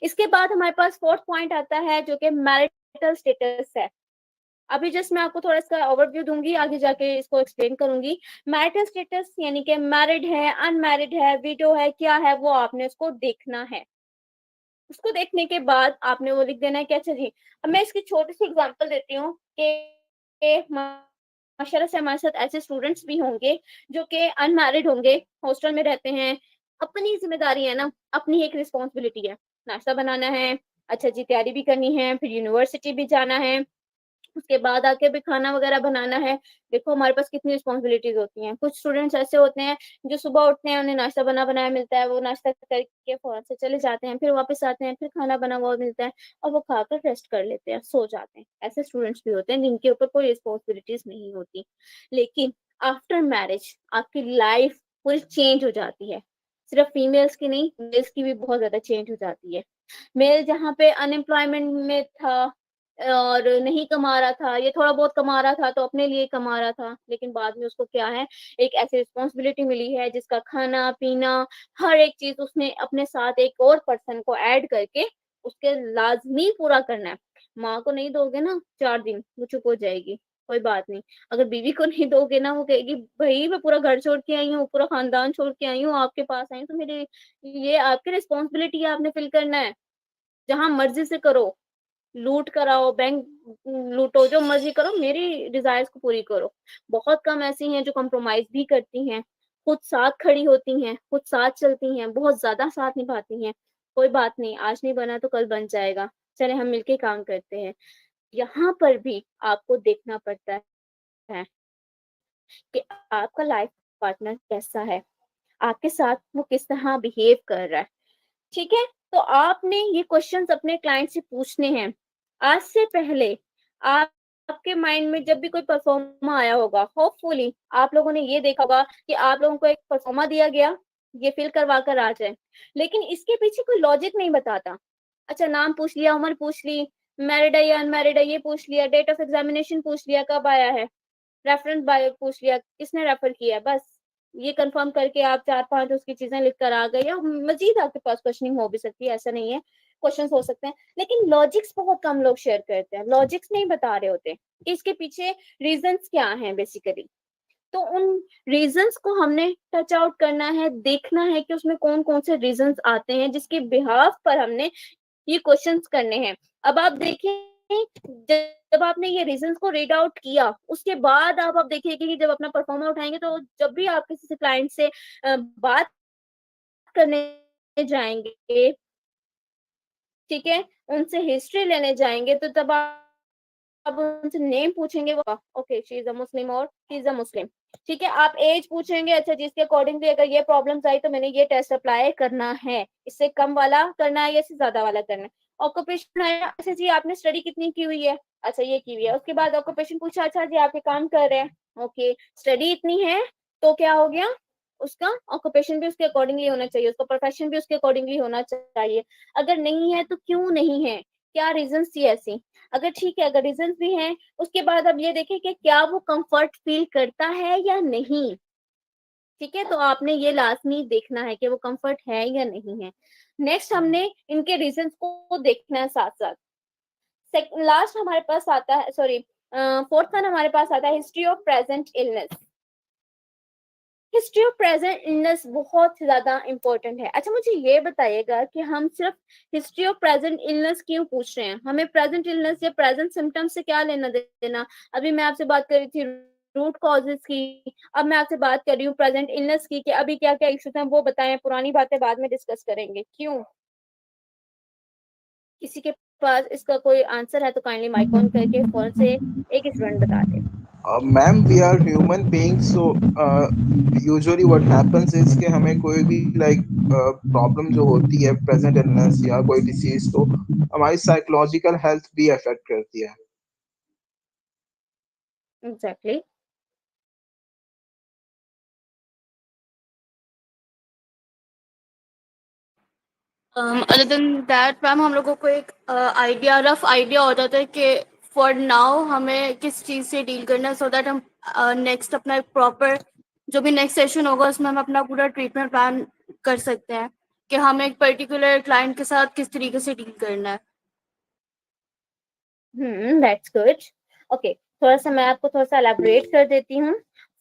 इसके बाद हमारे पास फोर्थ पॉइंट आता है जो कि मैरिटल स्टेटस है। अभी जस्ट मैं आपको थोड़ा इसका ओवरव्यू दूंगी, आगे जाके इसको एक्सप्लेन करूंगी। मैरिटल स्टेटस यानी कि मैरिड है, अनमैरिड है, विडो है, क्या है, वो आपने उसको देखना है। उसको देखने के बाद आपने वो लिख देना है कि अच्छा जी, अब मैं इसकी छोटी सी एग्जांपल देती हूँ कि माशाल्लाह से हमारे साथ ऐसे स्टूडेंट्स भी होंगे जो कि अनमैरिड होंगे, हॉस्टल में रहते हैं। अपनी जिम्मेदारी है ना, अपनी एक रिस्पॉन्सिबिलिटी है, नाश्ता बनाना है, अच्छा जी तैयारी भी करनी है, फिर यूनिवर्सिटी भी जाना है, उसके बाद आके भी खाना वगैरह बनाना है। देखो हमारे पास कितनी रिस्पॉन्सिबिलिटीज होती हैं। कुछ स्टूडेंट्स ऐसे होते हैं जो सुबह उठते हैं, उन्हें नाश्ता बना बनाया मिलता है, वो नाश्ता करके फौरन से चले जाते हैं, फिर वापस आते हैं, फिर खाना बना हुआ मिलता है और वो खाकर रेस्ट कर लेते हैं, सो जाते हैं। ऐसे स्टूडेंट्स भी होते हैं जिनके ऊपर कोई रिस्पॉन्सिबिलिटीज नहीं होती। लेकिन आफ्टर मैरिज आपकी लाइफ पूरी चेंज हो जाती है। सिर्फ फीमेल्स की नहीं, मेल्स की भी बहुत ज्यादा चेंज हो जाती है। मेल जहाँ पे अनएम्प्लॉयमेंट में था और नहीं कमा रहा था, ये थोड़ा बहुत कमा रहा था तो अपने लिए कमा रहा था, लेकिन बाद में उसको क्या है, एक ऐसी रिस्पॉन्सिबिलिटी मिली है जिसका खाना पीना हर एक चीज उसने अपने साथ एक और पर्सन को ऐड करके उसके लाजमी पूरा करना है। माँ को नहीं दोगे ना 4 दिन, वो चुप हो जाएगी, कोई बात नहीं। अगर बीवी को नहीं दोगे ना, वो कहेगी भाई मैं पूरा घर छोड़ के आई हूँ, पूरा खानदान छोड़ के आई हूँ, आपके पास आई हूँ तो मेरे ये आपकी रिस्पॉन्सिबिलिटी है, आपने फिल करना है। जहां मर्जी से करो, लूट कराओ, बैंक लूटो, जो मर्जी करो, मेरी डिजायर्स को पूरी करो। बहुत कम ऐसी हैं जो कंप्रोमाइज भी करती हैं, खुद साथ खड़ी होती हैं, खुद साथ चलती हैं, बहुत ज्यादा साथ निभाती हैं। कोई बात नहीं, आज नहीं बना तो कल बन जाएगा, चले हम मिलके काम करते हैं। यहाँ पर भी आपको देखना पड़ता है कि आपका लाइफ पार्टनर कैसा है, आपके साथ वो किस तरह बिहेव कर रहा है। ठीक है, तो आपने ये क्वेश्चंस अपने क्लाइंट से पूछने हैं। आज से पहले आप आपके माइंड में जब भी कोई परफॉर्मा आया होगा, होपफुली आप लोगों ने ये देखा होगा कि आप लोगों को एक परफॉर्मा दिया गया, ये फिल करवा कर आ जाए, लेकिन इसके पीछे कोई लॉजिक नहीं बताता। अच्छा, नाम पूछ लिया, उम्र पूछ ली, मैरिड है या अनमैरिड है ये पूछ लिया, डेट ऑफ एग्जामिनेशन पूछ लिया, कब आया है, रेफरेंस बायो पूछ लिया, किसने रेफर किया, बस ये कंफर्म करके आप 4-5 उसकी चीजें लिख कर आ गए, या मजीद आपके पास क्वेश्चनिंग हो भी सकती है, ऐसा नहीं है, क्वेश्चंस हो सकते हैं, लेकिन लॉजिक्स बहुत कम लोग शेयर करते हैं, लॉजिक्स नहीं बता रहे होते कि इसके पीछे रीजंस क्या हैं बेसिकली। तो उन रीजंस को हमने टच आउट करना है, देखना है कि उसमें कौन कौन से रीजंस आते हैं जिसके बिहाफ पर हमने ये क्वेश्चंस करने हैं। अब आप देखें, जब आपने ये रीजंस को रीड आउट किया, उसके बाद आप देखिएगा कि जब अपना परफॉर्मा उठाएंगे, तो जब भी आप किसी से क्लाइंट से बात करने जाएंगे, ठीक है, उनसे हिस्ट्री लेने जाएंगे, तो तब आप उनसे नेम पूछेंगे, वो ओके शी इज अ मुस्लिम और शी इज अ मुस्लिम। ठीक है, आप एज पूछेंगे, अच्छा जिसके अकॉर्डिंगली अगर ये प्रॉब्लम्स आई तो मैंने ये टेस्ट अप्लाई करना है, इससे कम वाला करना है या इससे ज्यादा वाला करना है। ऑक्यूपेशन आया, अच्छा जी आपने स्टडी कितनी की हुई है, अच्छा ये की हुई है। उसके बाद ऑक्यूपेशन पूछा, अच्छा जी आप ये काम कर रहे हैं, ओके स्टडी इतनी है, तो क्या हो गया, उसका ऑक्यूपेशन भी उसके अकॉर्डिंगली होना चाहिए, उसका प्रोफेशन भी उसके अकॉर्डिंगली होना चाहिए। अगर नहीं है तो क्यों नहीं है, क्या रीजन थी ऐसी। अगर ठीक है, अगर रीजन भी हैं, उसके बाद अब ये देखें कि क्या वो कंफर्ट फील करता है या नहीं। ठीक है, तो आपने ये लाजमी देखना है कि वो कंफर्ट है या नहीं है। नेक्स्ट हमने इनके रीजंस को देखना है साथ साथ। लास्ट हमारे पास आता है, सॉरी फोर्थ वन हमारे पास आता है history of present illness. History of present illness बहुत ज्यादा इंपॉर्टेंट है। अच्छा मुझे ये बताइएगा कि हम सिर्फ हिस्ट्री ऑफ प्रेजेंट इलनेस क्यों पूछ रहे हैं, हमें प्रेजेंट इलनेस या प्रेजेंट सिम्टम्स से क्या लेना देना। अभी मैं आपसे बात कर रही थी रूट कॉजेज की, अब मैं आपसे बात कर रही हूँ प्रेजेंट इलनेस की, कि अभी क्या क्या इश्यूज हैं वो बताएं, पुरानी बातें बाद में डिस्कस करेंगे। क्यों, किसी के पास इसका कोई आंसर है तो काइंडली माइक ऑन करके फौरन से एक स्टूडेंट बता दे। Ma'am we are human beings, so usually what happens is कि हमें कोई भी लाइक प्रॉब्लम जो होती है, प्रेजेंट इलनेस या कोई डिसीज, तो हमारी साइकोलॉजिकल हेल्थ भी अफेक्ट करती है। Exactly. Other than that ma'am हम लोगों को एक आइडिया, रफ आइडिया हो जाता है कि फॉर नाउ हमें किस चीज़ से डील करना है, सो दैट हम नेक्स्ट अपना एक प्रॉपर जो भी नेक्स्ट सेशन होगा उसमें हम अपना पूरा ट्रीटमेंट प्लान कर सकते हैं कि हमें एक पर्टिकुलर क्लाइंट के साथ किस तरीके से डील करना है। That's good. ओके, थोड़ा सा मैं आपको थोड़ा सा एलैबोरेट कर देती हूँ।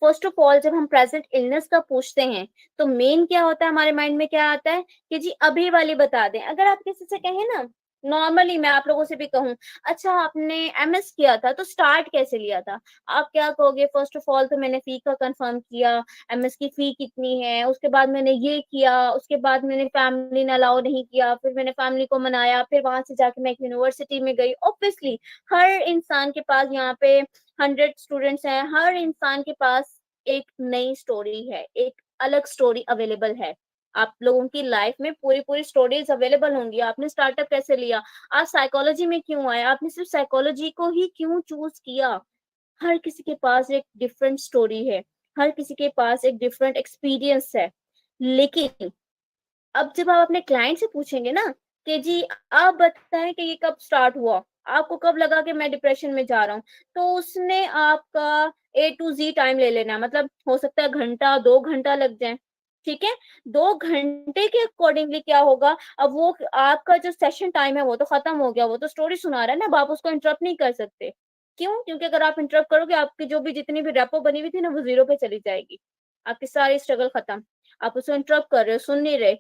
फर्स्ट ऑफ ऑल, जब हम प्रेजेंट इलनेस का पूछते हैं तो मेन क्या होता है, हमारे माइंड में क्या आता है कि जी अभी वाली बता दें। अगर आप किसी से कहें ना, नॉर्मली मैं आप लोगों से भी कहूँ, अच्छा आपने एमएस किया था तो स्टार्ट कैसे लिया था, आप क्या कहोगे? फर्स्ट ऑफ ऑल तो मैंने फी का कंफर्म किया, एमएस की फी कितनी है, उसके बाद मैंने ये किया, उसके बाद मैंने फैमिली ने अलाउ नहीं किया, फिर मैंने फैमिली को मनाया, फिर वहां से जाके मैं एक यूनिवर्सिटी में गई। ऑब्वियसली हर इंसान के पास, यहाँ पे 100 स्टूडेंट्स हैं, हर इंसान के पास एक नई स्टोरी है, एक अलग स्टोरी अवेलेबल है। आप लोगों की लाइफ में पूरी पूरी स्टोरीज अवेलेबल होंगी। आपने स्टार्टअप कैसे लिया, आप साइकोलॉजी में क्यों आए, आपने सिर्फ साइकोलॉजी को ही क्यों चूज किया? हर किसी के पास एक डिफरेंट स्टोरी है, हर किसी के पास एक डिफरेंट एक्सपीरियंस है। लेकिन अब जब आप अपने क्लाइंट से पूछेंगे ना कि जी आप बताएं कि ये कब स्टार्ट हुआ, आपको कब लगा कि मैं डिप्रेशन में जा रहा हूँ, तो उसने आपका A to Z टाइम ले लेना है। मतलब हो सकता है घंटा 2 घंटा लग जाए, ठीक है। 2 घंटे के अकॉर्डिंगली क्या होगा, अब वो आपका जो सेशन टाइम है वो तो खत्म हो गया, वो तो स्टोरी सुना रहा है ना, आप उसको इंटरप्ट नहीं कर सकते। क्यों? क्योंकि अगर आप इंटरप्ट करोगे, आपकी जो भी जितनी भी रेपो बनी हुई थी ना, वो जीरो पे चली जाएगी, आपकी सारी स्ट्रगल खत्म। आप उसको इंटरप्ट कर रहे हो, सुन नहीं रहे,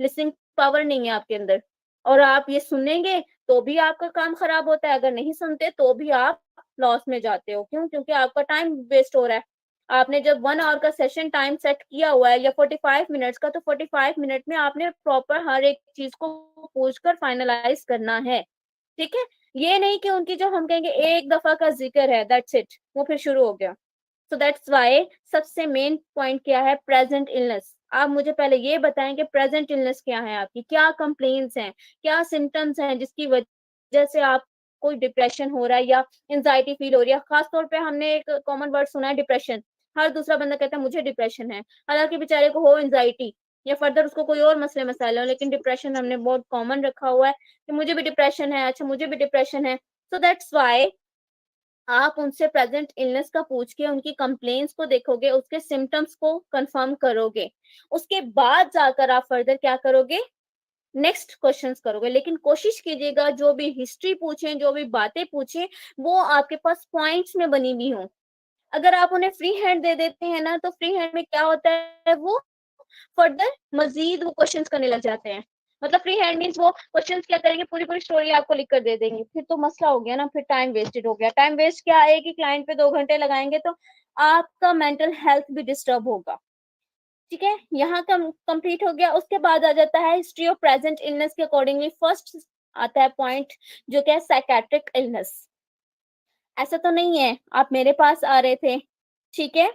लिसनिंग पावर नहीं है आपके अंदर। और आप ये सुनेंगे तो भी आपका काम खराब होता है, अगर नहीं सुनते तो भी आप लॉस में जाते हो। क्यों? क्योंकि आपका टाइम वेस्ट हो रहा है। आपने जब 1 आवर का सेशन टाइम सेट किया हुआ है या 45 मिनट्स का, तो 45 मिनट में आपने प्रॉपर हर एक चीज को पूछ कर फाइनलाइज करना है, ठीक है। ये नहीं कि उनकी जो हम कहेंगे एक दफा का जिक्र है, दैट्स इट, वो फिर शुरू हो गया। सो दैट्स वाई सबसे मेन पॉइंट क्या है, प्रेजेंट इलनेस। आप मुझे पहले ये बताएं कि प्रेजेंट इलनेस क्या है, आपकी क्या कंप्लेन्स हैं, क्या सिम्टम्स हैं जिसकी वजह से आप कोई डिप्रेशन हो रहा है या एंजाइटी फील हो रही है। खासतौर पे हमने एक कॉमन वर्ड सुना है, डिप्रेशन। हर दूसरा बंदा कहता है मुझे डिप्रेशन है, हालांकि बेचारे को हो एंजाइटी या फर्दर उसको कोई और मसले मसाले हो, लेकिन डिप्रेशन हमने बहुत कॉमन रखा हुआ है कि मुझे भी डिप्रेशन है, अच्छा मुझे भी डिप्रेशन है। सो दैट्स वाई आप उनसे प्रेजेंट इलनेस का पूछ के उनकी कंप्लेंट्स को देखोगे, उसके सिम्टम्स को कंफर्म करोगे, उसके बाद जाकर आप फर्दर क्या करोगे, नेक्स्ट क्वेश्चंस करोगे। लेकिन कोशिश कीजिएगा जो भी हिस्ट्री पूछें, जो भी बातें पूछें, वो आपके पास पॉइंट्स में बनी हुई हो। अगर आप उन्हें फ्री हैंड दे देते हैं ना, तो फ्री हैंड में क्या होता है, वो फर्दर मजीद वो क्वेश्चंस करने लग जाते हैं। मतलब फ्री हैंड मीन्स वो क्वेश्चंस क्या करेंगे, पूरी पूरी स्टोरी आपको लिख कर दे देंगे, फिर तो मसला हो गया ना, फिर टाइम वेस्टेड हो गया। टाइम वेस्ट क्या है कि क्लाइंट पे 2 घंटे लगाएंगे तो आपका मेंटल हेल्थ भी डिस्टर्ब होगा, ठीक है। यहाँ का कंप्लीट हो गया। उसके बाद आ जाता है हिस्ट्री ऑफ प्रेजेंट इलनेस के अकॉर्डिंगली फर्स्ट आता है पॉइंट, जो क्या है, साइकेट्रिक इलनेस। ऐसा तो नहीं है आप मेरे पास आ रहे थे, ठीक है,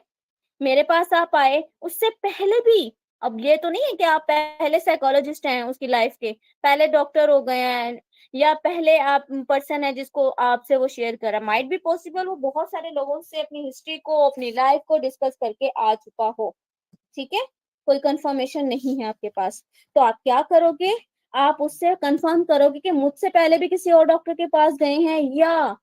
मेरे पास आप आए, उससे पहले भी, अब ये तो नहीं है कि आप पहले साइकोलॉजिस्ट हैं उसकी लाइफ के, पहले डॉक्टर हो गए हैं, या पहले आप पर्सन है जिसको आपसे वो शेयर कर रहा, माइट बी पॉसिबल वो बहुत सारे लोगों से अपनी हिस्ट्री को, अपनी लाइफ को डिस्कस करके आ चुका हो, ठीक है। कोई कंफर्मेशन नहीं है आपके पास, तो आप क्या करोगे, आप उससे कंफर्म करोगे कि मुझसे पहले भी किसी और डॉक्टर के पास गए हैं, या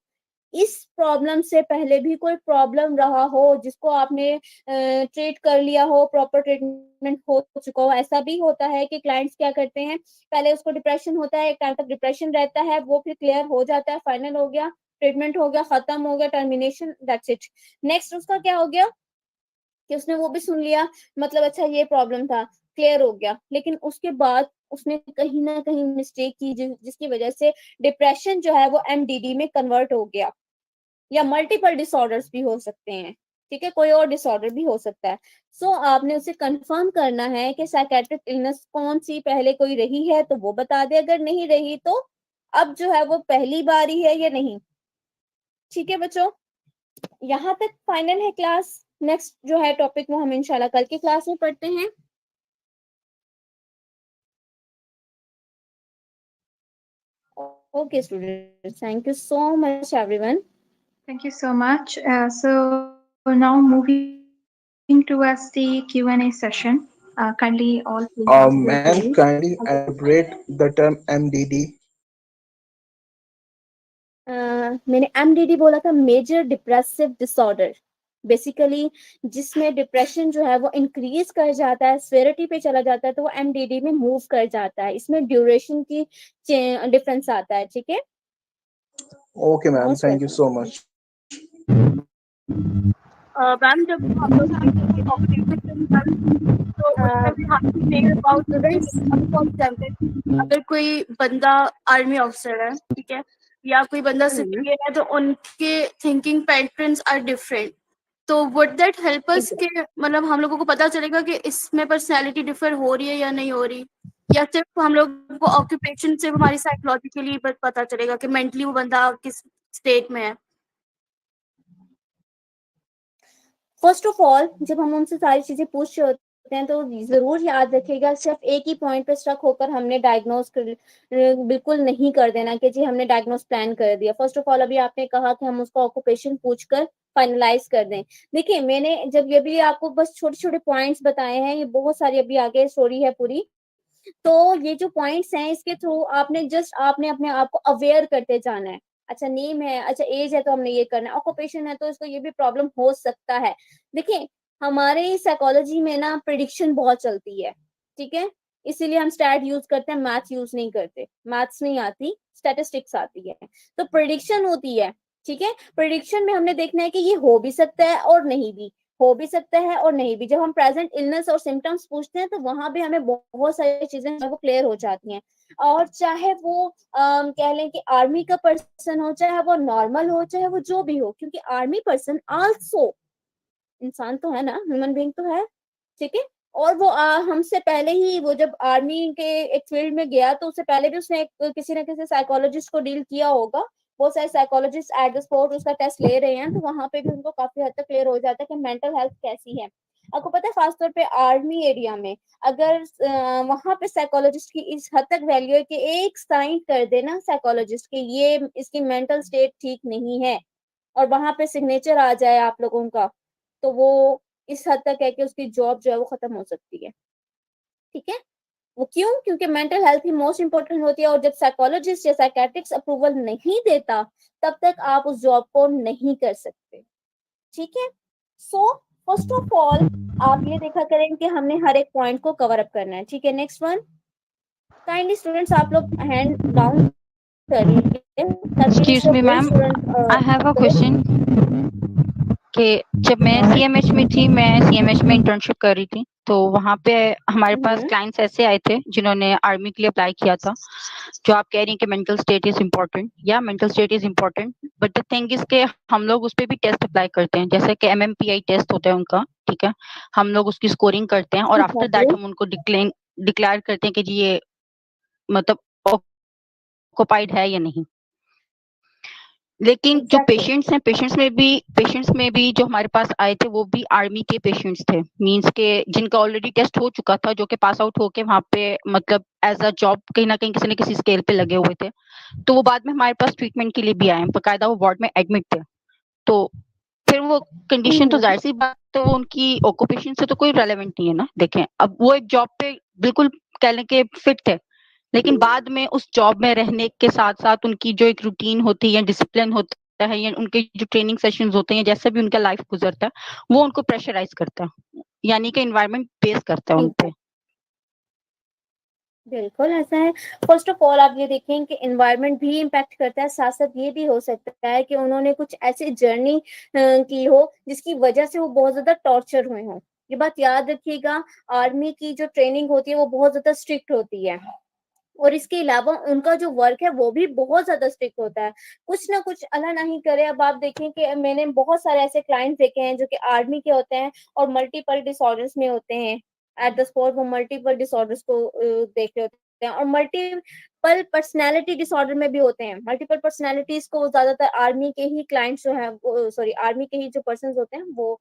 इस प्रॉब्लम से पहले भी कोई प्रॉब्लम रहा हो जिसको आपने ट्रीट कर लिया हो, प्रॉपर ट्रीटमेंट हो चुका हो। ऐसा भी होता है कि क्लाइंट्स क्या करते हैं, पहले उसको डिप्रेशन होता है, एक टाइम तक डिप्रेशन रहता है, वो फिर क्लियर हो जाता है, फाइनल हो गया, ट्रीटमेंट हो गया, खत्म हो गया, टर्मिनेशन, दैट्स इट। नेक्स्ट उसका क्या हो गया कि उसने वो भी सुन लिया, मतलब अच्छा ये प्रॉब्लम था, क्लियर हो गया, लेकिन उसके बाद उसने कहीं ना कहीं मिस्टेक की जिसकी वजह से डिप्रेशन जो है वो एमडीडी में कन्वर्ट हो गया, या मल्टीपल डिसऑर्डर्स भी हो सकते हैं, ठीक है, कोई और डिसऑर्डर भी हो सकता है। सो आपने उसे कंफर्म करना है कि साइकेट्रिक इलनेस कौन सी पहले कोई रही है तो वो बता दे, अगर नहीं रही तो अब जो है वो पहली बारी है या नहीं, ठीक है बच्चों। यहाँ तक फाइनल है क्लास। नेक्स्ट जो है टॉपिक वो हम इंशाल्लाह कल की क्लास में पढ़ते हैं। Okay students, thank you so much everyone. Thank you so much. So now moving towards the Q&A session. Kindly all please ask your queries. Ma'am, kindly elaborate the term MDD. मैंने MDD बोला था, major depressive disorder. Basically जिसमें depression जो है वो increase कर जाता है, सेवेरिटी पे चला जाता है, तो वो एमडीडी में मूव कर जाता है। इसमें ड्यूरेशन की डिफरेंस आता है, ठीक है। Okay, ma'am. Most Thank you welcome. so much. Ma'am जब हम लोग देखेंगे ऑक्यूपेशन तो उसमें भी हम थिंक अबाउट स्टूडेंट्स, अभी फॉर एग्जाम्पल अगर कोई बंदा आर्मी ऑफिसर है, ठीक है, या कोई बंदा सिविलियन है, तो उनके थिंकिंग पैटर्न्स आर डिफरेंट। तो वुड दैट हेल्प अस के मतलब हम लोगों को पता चलेगा कि इसमें पर्सनैलिटी डिफर हो रही है या नहीं हो रही, या सिर्फ हम लोग को ऑक्यूपेशन से हमारी साइकोलॉजिकली पता चलेगा कि मेंटली वो बंदा किस स्टेट में है। फर्स्ट ऑफ ऑल जब हम उनसे सारी चीजें पूछ रहे होते हैं तो जरूर याद रखिएगा, सिर्फ एक ही पॉइंट पे स्टक होकर हमने डायग्नोस कर बिल्कुल नहीं कर देना कि जी हमने डायग्नोस प्लान कर दिया। फर्स्ट ऑफ ऑल अभी आपने कहा कि हम उसका ऑक्यूपेशन पूछकर फाइनलाइज कर दें। देखिए मैंने जब ये भी आपको बस छोटे छोटे पॉइंट्स बताए हैं, ये बहुत सारी अभी आगे स्टोरी है पूरी, तो ये जो पॉइंट्स हैं इसके थ्रू आपने अपने आप को अवेयर करते जाना है। अच्छा नेम है, अच्छा एज है, तो हमने ये करना है, ऑक्यूपेशन है तो इसको ये भी प्रॉब्लम हो सकता है। देखिए हमारे साइकोलॉजी में ना प्रिडिक्शन बहुत चलती है, ठीक है, इसीलिए हम स्टैट यूज करते हैं, मैथ्स यूज नहीं करते। मैथ्स नहीं आती, स्टैटिस्टिक्स आती है। तो प्रिडिक्शन होती है, ठीक है। प्रिडिक्शन में हमने देखना है कि ये हो भी सकता है और नहीं भी हो भी सकता है और नहीं भी। जब हम प्रेजेंट इलनेस और सिम्टम्स पूछते हैं तो वहां पे हमें बहुत सारी चीजें वो क्लियर हो जाती हैं। और चाहे वो कह लें कि आर्मी का पर्सन हो, चाहे वो नॉर्मल हो, चाहे वो जो भी हो, क्योंकि आर्मी पर्सन आल्सो इंसान तो है ना, ह्यूमन बीइंग तो है, ठीक है। और वो हमसे पहले ही वो जब आर्मी के एक फील्ड में गया तो उससे पहले भी उसने किसी न किसी साइकोलॉजिस्ट को डील किया होगा। बहुत सारे साइकोलॉजिस्ट एट द स्पॉट उसका टेस्ट ले रहे हैं, तो वहां पे भी उनको काफी हद तक क्लियर हो जाता है कि मेंटल हेल्थ कैसी है। आपको पता है खासतौर पे आर्मी एरिया में अगर वहां पे साइकोलॉजिस्ट की इस हद तक वैल्यू है कि एक साइन कर देना साइकोलॉजिस्ट के ये इसकी मेंटल स्टेट ठीक नहीं है, और वहां पे सिग्नेचर आ जाए आप लोगों का, तो वो इस हद तक है कि उसकी जॉब जो है वो खत्म हो सकती है, ठीक है। वो क्यों? क्योंकि मेंटल हेल्थ ही मोस्ट इंपॉर्टेंट होती है, और जब साइकोलॉजिस्ट या साइकेट्रिक्स अप्रूवल नहीं देता तब तक आप उस जॉब को नहीं कर सकते, ठीक है। सो फर्स्ट ऑफ ऑल आप ये देखा करें कि हमने हर एक पॉइंट को कवर अप करना है, ठीक है। नेक्स्ट वन, काइंडली स्टूडेंट्स आप लोग हैंड डाउन करिए ताकि एक्सक्यूज जिससे मी कोई ma'am, student I have a question कि जब मैं सीएमएच में थी, मैं सीएमएच में इंटर्नशिप कर रही थी, तो वहाँ पे हमारे पास क्लाइंट्स ऐसे आए थे जिन्होंने आर्मी के लिए अप्लाई किया था। जो आप कह रही हैं कि मेंटल स्टेट इज इम्पोर्टेंट, या mental state is important, but the thing is के हम लोग उस पर भी टेस्ट अप्लाई करते हैं, जैसे कि एमएमपीआई टेस्ट होता है उनका, ठीक है। हम लोग उसकी स्कोरिंग करते हैं और आफ्टर दैट हम उनको डिक्लेयर करते हैं कि जी ये मतलब ऑक्युपाइड है या नहीं। लेकिन जो पेशेंट्स हैं, पेशेंट्स में भी जो हमारे पास आए थे वो भी आर्मी के पेशेंट्स थे, मींस के जिनका ऑलरेडी टेस्ट हो चुका था, जो कि पास आउट होके वहां पे मतलब एज अ जॉब कहीं ना कहीं किसी न किसी स्केल पे लगे हुए थे। तो वो बाद में हमारे पास ट्रीटमेंट के लिए भी आए, बकायदा वो वार्ड में एडमिट थे। तो फिर वो कंडीशन तो जाहिर सी बात, तो उनकी ऑक्यूपेशन से तो कोई रेलेवेंट नहीं है ना। देखें अब वो एक जॉब पे बिल्कुल कह लें कि फिट थे, लेकिन बाद में उस जॉब में रहने के साथ-साथ उनकी जो एक रूटीन होती है, डिसिप्लिन होता है, या उनके जो ट्रेनिंग सेशंस होते हैं, जैसे भी उनका लाइफ गुजरता है, वो उनको प्रेशराइज़ करता है, यानी कि एनवायरनमेंट बेस करता है उन पे। बिल्कुल ऐसा है। फर्स्ट ऑफ ऑल आप ये देखें कि एनवायरनमेंट भी इम्पैक्ट करता है, साथ-साथ ये भी हो सकता है कि उन्होंने कुछ ऐसी जर्नी की हो जिसकी वजह से वो बहुत ज़्यादा टॉर्चर हुए हों। ये बात याद रखिएगा, आर्मी की जो ट्रेनिंग होती है वो बहुत ज़्यादा स्ट्रिक्ट होती है, और इसके अलावा उनका जो वर्क है वो भी बहुत ज़्यादा स्ट्रिक्ट होता है। कुछ ना कुछ अल्लाह ना ही करे, अब आप देखें कि मैंने बहुत सारे ऐसे क्लाइंट्स देखे हैं जो कि आर्मी के होते हैं और मल्टीपल डिसऑर्डर्स में होते हैं। एट द स्पॉट वो मल्टीपल डिसऑर्डर्स को देख रहे होते हैं, और मल्टीपल पर्सनैलिटी डिसऑर्डर में भी होते हैं। मल्टीपल पर्सनैलिटीज को ज़्यादातर आर्मी के ही क्लाइंट्स जो हैं वो सॉरी आर्मी के ही जो पर्सन्स होते हैं वो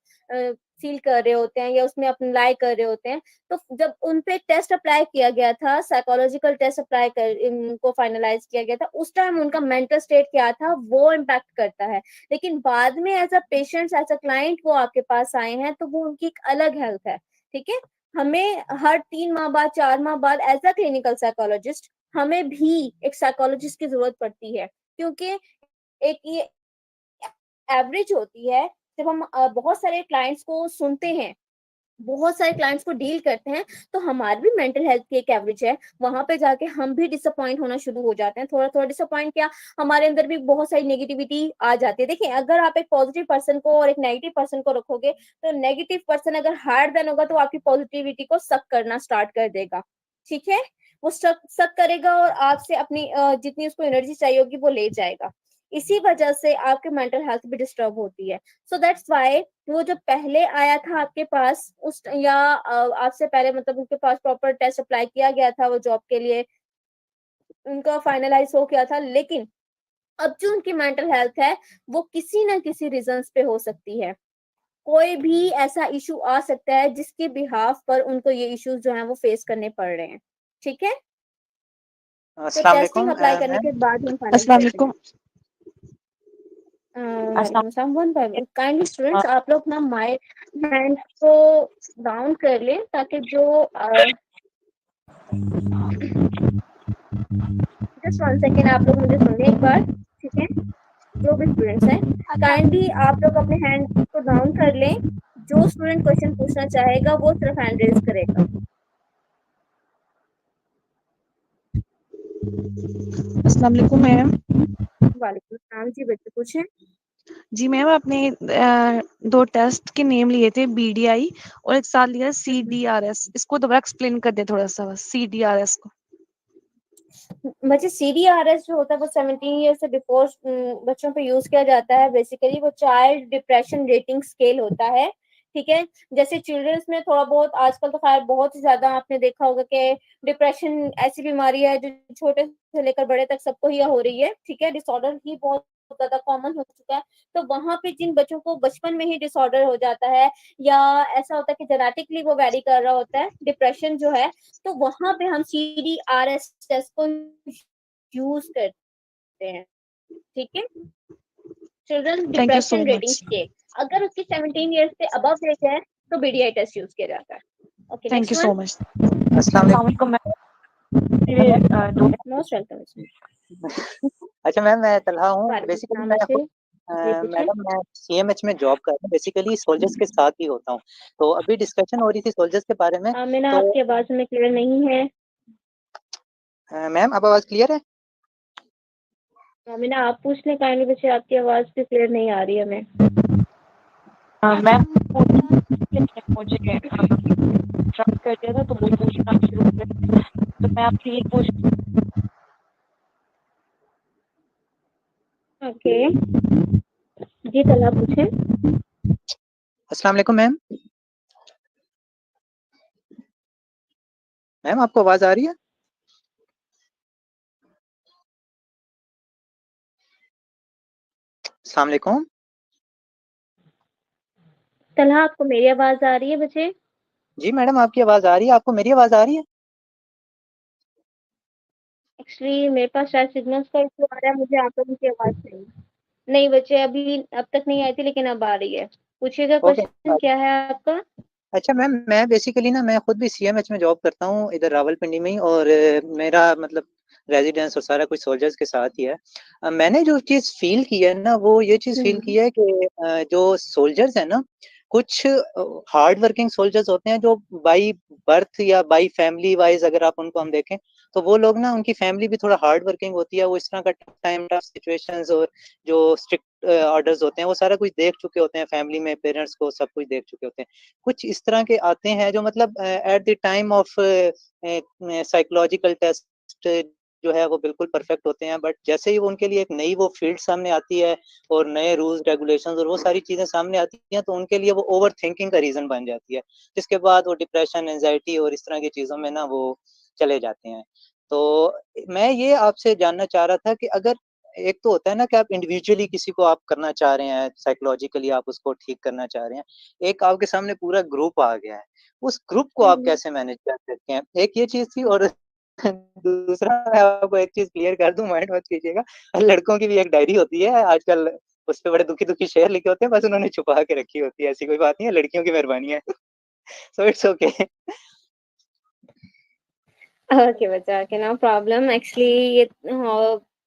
फील कर रहे होते हैं या उसमें अप्लाई कर रहे होते हैं। तो जब उन पे टेस्ट अप्लाई किया गया था, साइकोलॉजिकल टेस्ट अप्लाई कर इनको फाइनलाइज किया गया था, उस टाइम उनका मेंटल स्टेट क्या था वो इम्पैक्ट करता है। लेकिन बाद में as a patient, as a client वो आपके पास आए हैं तो वो उनकी एक अलग हेल्थ है, ठीक है। हमें हर 3 माह बाद, 4 माह बाद एज अ क्लिनिकल साइकोलॉजिस्ट हमें भी एक साइकोलॉजिस्ट की जरूरत पड़ती है, क्योंकि एक ये एवरेज होती है जब हम बहुत सारे क्लाइंट्स को सुनते हैं, बहुत सारे क्लाइंट्स को डील करते हैं, तो हमारी भी मेंटल हेल्थ की एक एवरेज है। वहां पे जाके हम भी डिसअपॉइंट होना शुरू हो जाते हैं, थोड़ा थोड़ा डिसअपॉइंट, क्या हमारे अंदर भी बहुत सारी नेगेटिविटी आ जाती है। देखिए, अगर आप एक पॉजिटिव पर्सन को और एक नेगेटिव पर्सन को रखोगे, तो नेगेटिव पर्सन अगर हार्ड देन होगा तो आपकी पॉजिटिविटी को सक करना स्टार्ट कर देगा। ठीक है, वो सक सक करेगा और आपसे अपनी जितनी उसको एनर्जी चाहिए होगी वो ले जाएगा। इसी वजह से आपके मेंटल हेल्थ भी डिस्टर्ब होती है। सो दैट्स व्हाई वो जो पहले आया था आपके पास उस या आपसे पहले मतलब उनके पास प्रॉपर टेस्ट अप्लाई किया गया था, वो जॉब के लिए उनका फाइनलाइज हो गया था, लेकिन अब जो उनकी मेंटल हेल्थ है वो किसी ना किसी रीजंस पे हो सकती है। कोई भी ऐसा इशू आ सकता है जिसके बिहाफ पर उनको ये इश्यूज जो हैं वो फेस करने पड़ रहे हैं। ठीक है, तो अस्सलाम टेस्टिंग वालेकुम अप्लाई करने मैम। के बाद हम फाइनल अस्सलाम करते हैं। वालेकुम। वालेकुम अस्सलाम। वन बाय काइंडली स्टूडेंट्स, आप लोग ना माइक हैंड को डाउन कर लें ताकि जो जस्ट वन सेकेंड, आप लोग मुझे सुन लें एक बार। ठीक है, जो भी स्टूडेंट्स हैं काइंडली आप लोग अपने हैंड को डाउन कर लें। जो स्टूडेंट क्वेश्चन पूछना चाहेगा वो सिर्फ हैंड रेज करेगा। अस्सलाम वालेकुम मैम। वालेकुम अस्सलाम जी, बच्चे पूछें। जी मैम, आपने 2 टेस्ट के नेम लिए थे, बीडीआई और एक साथ लिया सीडीआरएस। इसको दोबारा एक्सप्लेन कर दे थोड़ा सा, बस सीडीआरएस को। बच्चे, सीडीआरएस जो होता है वो 17 ईयर से बिफोर बच्चों पे यूज किया जाता है। बेसिकली वो चाइल्ड डिप्रेशन रेटिंग स्केल होता है। ठीक है, जैसे चिल्ड्रंस में थोड़ा बहुत, आजकल तो खैर बहुत ही ज्यादा आपने देखा होगा कि डिप्रेशन ऐसी बीमारी है जो छोटे से लेकर बड़े तक सबको ही हो रही है। ठीक है, डिसऑर्डर ही बहुत ज्यादा कॉमन हो चुका है। तो वहां पे जिन बच्चों को बचपन में ही डिसऑर्डर हो जाता है या ऐसा होता है कि जेनेटिकली वो वेरी कर रहा होता है डिप्रेशन जो है, तो वहां पे हम सीडीआरएस टेस्ट को यूज करते हैं। ठीक है, children thank you so depression rating much. Scale. अगर उसकी 17 ईयर्स से अबव एज है तो बीडीआई टेस्ट यूज किया जाता है। Okay, thank next you so one. Much. अस्सलाम अस्सलाम वालेकुम मैम। Most welcome. वालेकुम। अच्छा मैम, मैं तलहा हूँ। वालेकुम बेसिकली अस्सलाम मैं बच्चे, खुद जी पूछें। मैडम मैं सीएमएच में जॉब करता हूँ, बेसिकली सोल्जर्स के साथ ही होता हूँ। तो अभी डिस्कशन हो रही थी सोल्जर्स के बारे में। मैंने तो आपकी आवाज में क्लियर नहीं है। मैम अब आवाज़ क्लियर है? मैंने आप पूछ लें काइंडली बच्चे, आपकी आवाज भी क्लियर नहीं आ रही है हमें। मैम मुझे ट्राई कर दिया था तो वो पूछना शुरू कर दिया। तो मैं आपसे ये पूछ ओके जी, तला पूछें। अस्सलाम वालेकुम मैम। मैम आपको आवाज़ आ रही है? अस्सलाम वालेकुम। तला, आपको मेरी आवाज आ रही है बच्चे? जी मैडम, आपकी आवाज़ आ रही है। आपको मेरी आवाज़ आ रही है? एक्चुअली मेरे पास शायद सिग्नल्स का इशू आ रहा है, मुझे आप लोगों की आवाज नहीं। नहीं बच्चे, अभी अब तक नहीं आई थी लेकिन अब आ रही है। पूछिएगा, ओके। क्वेश्चन क्या है आपका? अच्छा मैम, मैं बेसिकली ना मैं खुद भी सीएमएच में जॉब करता हूँ इधर रावलपिंडी में ही, और मेरा मतलब रेजिडेंस और सारा कुछ सोल्जर्स के साथ ही है। मैंने जो चीज़ फील की है ना, वो ये चीज़ फील की है कि जो सोल्जर्स हैं ना, कुछ हार्ड वर्किंग सोल्जर्स होते हैं जो बाई बर्थ या बाई फैमिली वाइज अगर आप उनको हम देखें, तो वो लोग ना, उनकी फैमिली भी थोड़ा हार्ड वर्किंग होती है। वो इस तरह का टाइम टफ सिचुएशंस और जो स्ट्रिक्ट ऑर्डर्स होते हैं वो सारा कुछ देख चुके होते हैं, फैमिली में पेरेंट्स को सब कुछ देख चुके होते हैं। कुछ इस तरह के आते हैं जो मतलब at the time of psychological test जो है वो बिल्कुल परफेक्ट होते हैं, बट जैसे ही वो उनके लिए एक नई वो फील्ड सामने आती है और नए रूल्स रेगुलेशंस और वो सारी चीजें सामने आती हैं, तो उनके लिए वो ओवर थिंकिंग का रीजन बन जाती है, जिसके बाद वो डिप्रेशन, एंजाइटी और इस तरह की चीजों में ना वो चले जाते हैं। तो मैं ये आपसे जानना चाह रहा था कि अगर एक तो होता है ना कि आप इंडिविजुअली किसी को आप करना चाह रहे हैं, साइकोलॉजिकली आप उसको ठीक करना चाह रहे हैं, एक आपके सामने पूरा ग्रुप आ गया है, उस ग्रुप को आप कैसे मैनेज कर सकते हैं? एक ये चीज़ थी, और दूसरा मैं आपको एक चीज़ क्लियर कर दूँ, माइंड मत कीजिएगा। लड़कों की भी एक डायरी होती है आजकल, उसपे बड़े दुखी-दुखी शेर लिखे होते हैं, बस उन्होंने छुपा के रखी होती है, ऐसी कोई बात नहीं है, लड़कियों की मेहरबानी है। So it's okay. ओके बच्चा, ओके, नो प्रॉब्लम। एक्चुअली ये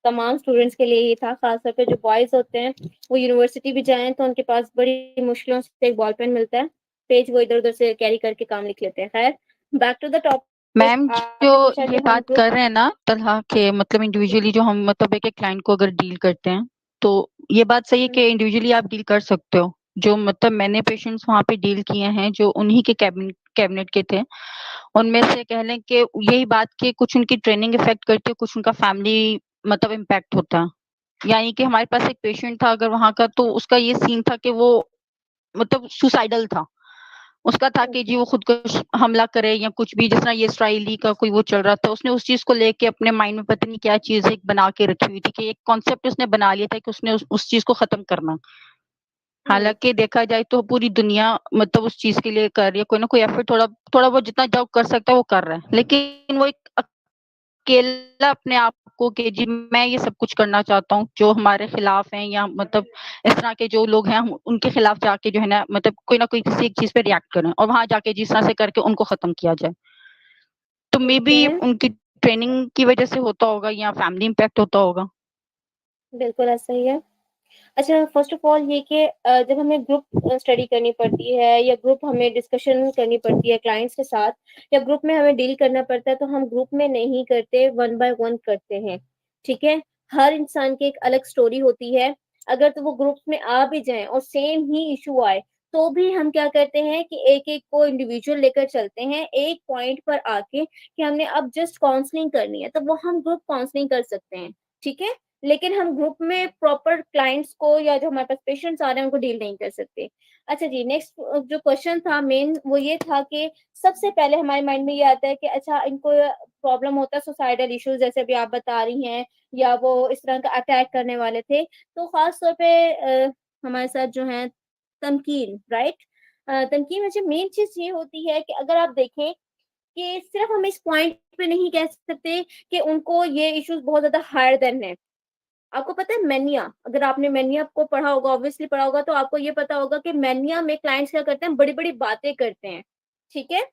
तमाम स्टूडेंट्स के लिए ही था, खासतौर पे जो बॉयज होते हैं वो यूनिवर्सिटी भी जाएं तो उनके पास बड़ी मुश्किलों से एक बॉल पेन मिलता है, पेज वो इधर उधर से कैरी करके काम लिख लेते हैं। खैर, back to the topic. Ma'am जो आपने पूछा ये कि हम बात ग्रुप कर रहे हैं ना तरह के मतलब इंडिविजुअली जो हम मतलब एक क्लाइंट को अगर डील करते हैं तो ये बात सही है कि इंडिविजुअली आप डील कर सकते हो। जो मतलब मैंने पेशेंट्स वहां पे डील किए हैं जो उन्हीं के कैबिनेट के थे, उनमें से कह लें कि यही बात कि कुछ उनकी ट्रेनिंग इफेक्ट करती है, कुछ उनका फैमिली मतलब इम्पैक्ट होता है। यानी कि हमारे पास एक पेशेंट था अगर वहां का, तो उसका ये सीन था कि वो मतलब सुसाइडल था। उसका था कि जी वो खुद को हमला करे या कुछ भी, जिस तरह ये इसराइली का कोई वो चल रहा था, उसने उस चीज को लेके अपने माइंड में पता नहीं क्या चीज एक बना के रखी हुई थी कि एक कॉन्सेप्ट उसने बना लिया था कि उसने उस चीज को खत्म करना। हालांकि देखा जाए तो पूरी दुनिया मतलब उस चीज के लिए कर रही है, कोई ना कोई एफर्ट थोड़ा थोड़ा बहुत जितना जो कर सकता है वो कर रहा है, लेकिन वो एक अकेला अपने आप को कि जी मैं ये सब कुछ करना चाहता हूँ जो हमारे खिलाफ हैं या मतलब इस तरह के जो लोग हैं हम उनके खिलाफ जाके जो है ना मतलब कोई ना कोई किसी एक चीज पे रिएक्ट करें और वहां जाके जिस तरह से करके उनको खत्म किया जाए। तो मे बी उनकी ट्रेनिंग की वजह से होता होगा या फैमिली इम्पैक्ट होता होगा। बिल्कुल ऐसा ही है। अच्छा, फर्स्ट ऑफ ऑल ये कि जब हमें ग्रुप स्टडी करनी पड़ती है या ग्रुप हमें डिस्कशन करनी पड़ती है क्लाइंट्स के साथ या ग्रुप में हमें डील करना पड़ता है, तो हम ग्रुप में नहीं करते, वन बाय वन करते हैं। ठीक है, हर इंसान की एक अलग स्टोरी होती है। अगर तो वो ग्रुप में आ भी जाए और सेम ही इशू आए तो भी हम क्या करते हैं कि एक एक को इंडिविजुअल लेकर चलते हैं एक पॉइंट पर आके कि हमने अब जस्ट काउंसलिंग करनी है, तो वो हम ग्रुप काउंसलिंग कर सकते हैं। ठीक है, लेकिन हम ग्रुप में प्रॉपर क्लाइंट्स को या जो हमारे पास पेशेंट्स आ रहे हैं उनको डील नहीं कर सकते। अच्छा जी, नेक्स्ट जो क्वेश्चन था मेन वो ये था कि सबसे पहले हमारे माइंड में ये आता है कि अच्छा इनको प्रॉब्लम होता है सुसाइडल इश्यूज, जैसे अभी आप बता रही हैं, या वो इस तरह का अटैक करने वाले थे। तो खास तौर पे हमारे साथ जो है तमकीन, राइट, तमकीन में जो मेन चीज ये होती है कि अगर आप देखें कि सिर्फ हम इस पॉइंट पे नहीं कह सकते कि उनको ये इश्यूज बहुत ज्यादा हायर देन है। आपको पता है मैनिया, अगर आपने मैनिया को पढ़ा होगा, ऑब्वियसली पढ़ा होगा, तो आपको ये पता होगा कि मैनिया में क्लाइंट्स क्या करते हैं, बड़ी-बड़ी बातें करते हैं। ठीक है?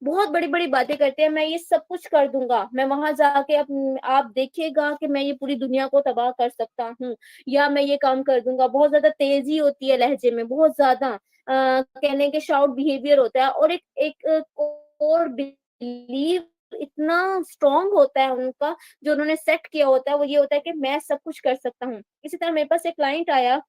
बहुत बड़ी-बड़ी बातें करते हैं, मैं ये सब कुछ कर दूँगा, मैं वहाँ जाके आप देखिएगा कि मैं ये पूरी दुनिया को तबाह कर सकता हूँ, या मैं ये काम कर दूँगा। बहुत ज़्यादा तेज़ी होती है लहज़े में, बहुत ज़्यादा कहने के शाउट बिहेवियर होता है, और एक एक कोर बिलीव इतना स्ट्रॉन्ग होता है उनका, जो उन्होंने सेट किया होता है, वो ये होता है कि मैं सब कुछ कर सकता हूँ। इसी तरह मेरे पास एक क्लाइंट आया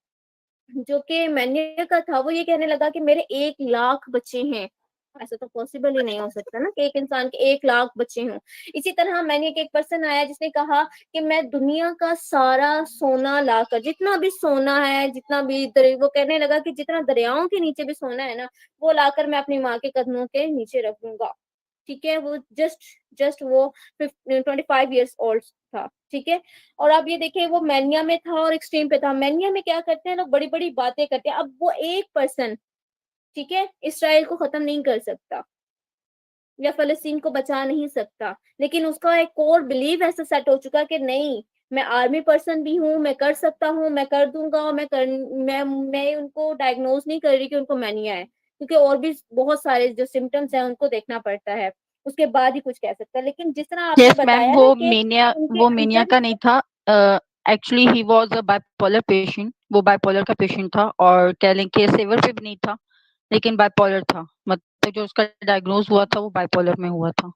जो कि मैन्यू का था, वो ये कहने लगा कि मेरे 1 लाख बच्चे हैं। ऐसा तो पॉसिबल ही नहीं हो सकता ना कि एक इंसान के 1 लाख बच्चे हों। इसी तरह मैंने एक पर्सन आया जिसने कहा कि मैं दुनिया का सारा सोना लाकर, जितना भी सोना है, जितना भी वो कहने लगा कि जितना दरियाओं के नीचे भी सोना है ना, वो लाकर मैं अपनी माँ के कदमों के नीचे रख दूँगा। ठीक है, वो जस्ट जस्ट वो 25 इयर्स ओल्ड था। ठीक है, और आप ये देखिए वो मैनिया में था और एक्सट्रीम पे था। मैनिया में क्या करते हैं लोग, बड़ी-बड़ी बातें करते हैं। अब वो एक पर्सन, ठीक है, इसराइल को खत्म नहीं कर सकता या फ़लस्तीन को बचा नहीं सकता, लेकिन उसका एक कोर बिलीव ऐसा सेट हो चुका कि नहीं, मैं आर्मी पर्सन भी हूँ, मैं कर सकता हूँ, मैं कर दूँगा, और मैं उनको डायग्नोज़ नहीं कर रही कि उनको मैनिया है, क्योंकि और भी बहुत सारे जो सिम्पटम्स हैं उनको देखना पड़ता है, उसके बाद ही कुछ कह सकता है। लेकिन जिस तरह आपने यस मैम, बताया वो ना कि वो उनके मेनिया अंदर का नहीं था। Actually he was a bipolar patient. वो बाइपोलर का पेशेंट था और कह लें कि सेवर पे भी नहीं था, लेकिन बाइपोलर था। मतलब जो उसका डायग्नोज हुआ था वो बाइपोलर में हुआ था।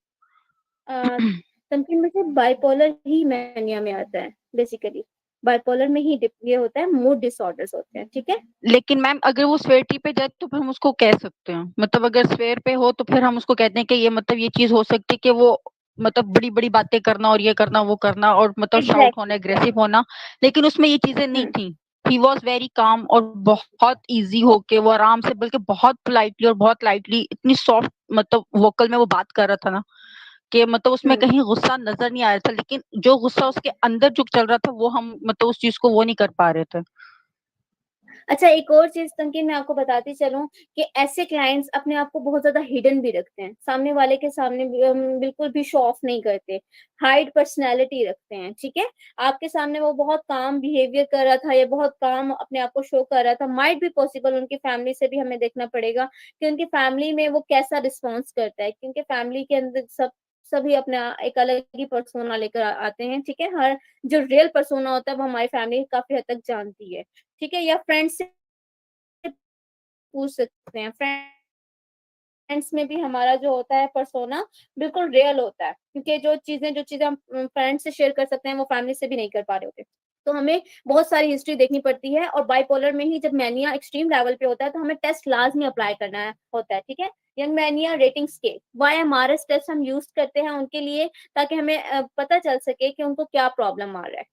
समथिंग में से बाइपोलर ही मैनिया में आता है बेसिकली। बाइपोलर में ही ये होता है, मूड डिसऑर्डर्स होते हैं। ठीक है, लेकिन मैम अगर वो स्वेयर पे जाए तो फिर हम उसको कह सकते हैं, मतलब अगर स्वेयर पे हो तो फिर हम उसको कहते हैं कि ये मतलब ये चीज हो सकती है कि वो मतलब बड़ी बड़ी बातें करना और ये करना वो करना और मतलब शाउट होना, एग्रेसिव होना, लेकिन उसमें ये चीजें नहीं थी। ही वॉज वेरी काम और बहुत इजी होके वो आराम से, बल्कि बहुत पोलाइटली और बहुत लाइटली, इतनी सॉफ्ट मतलब वोकल में वो बात कर रहा था ना कि मतलब उसमें कहीं गुस्सा नजर नहीं आ रहा था, लेकिन जो गुस्सा उसके अंदर जो चल रहा था वो हम मतलब उस चीज को वो नहीं कर पा रहे थे। अच्छा, एक और चीज़ तनकीन मैं आपको बताती चलूँ कि ऐसे क्लाइंट्स अपने आप को बहुत ज़्यादा हिडन भी रखते हैं। सामने वाले के सामने भी बिल्कुल भी शो ऑफ नहीं करते। हाइड पर्सनैलिटी रखते हैं, ठीक है? आपके सामने वो बहुत काम बिहेवियर कर रहा था या बहुत काम अपने आप को शो कर रहा था। माइट बी पॉसिबल उनकी फैमिली से भी हमें देखना पड़ेगा कि उनकी फैमिली में वो कैसा रिस्पॉन्स करता है, क्योंकि फैमिली के अंदर सभी अपना एक अलग ही पर्सोना लेकर आते हैं, ठीक है। हर जो रियल पर्सोना होता है वो हमारी फैमिली काफी हद तक जानती है, ठीक है। या फ्रेंड्स से पूछ सकते हैं, फ्रेंड्स में भी हमारा जो होता है पर्सोना बिल्कुल रियल होता है, क्योंकि जो चीजें हम फ्रेंड्स से शेयर कर सकते हैं वो फैमिली से भी नहीं कर पा रहे होते। तो हमें बहुत सारी हिस्ट्री देखनी पड़ती है, और बाइपोलर में ही जब मैनिया एक्सट्रीम लेवल पे होता है तो हमें टेस्ट लाजमी अप्लाई करना होता है, ठीक है। Young mania rating scale YMRS test हम यूज करते हैं उनके लिए, ताकि हमें पता चल सके कि उनको क्या प्रॉब्लम आ रहा है।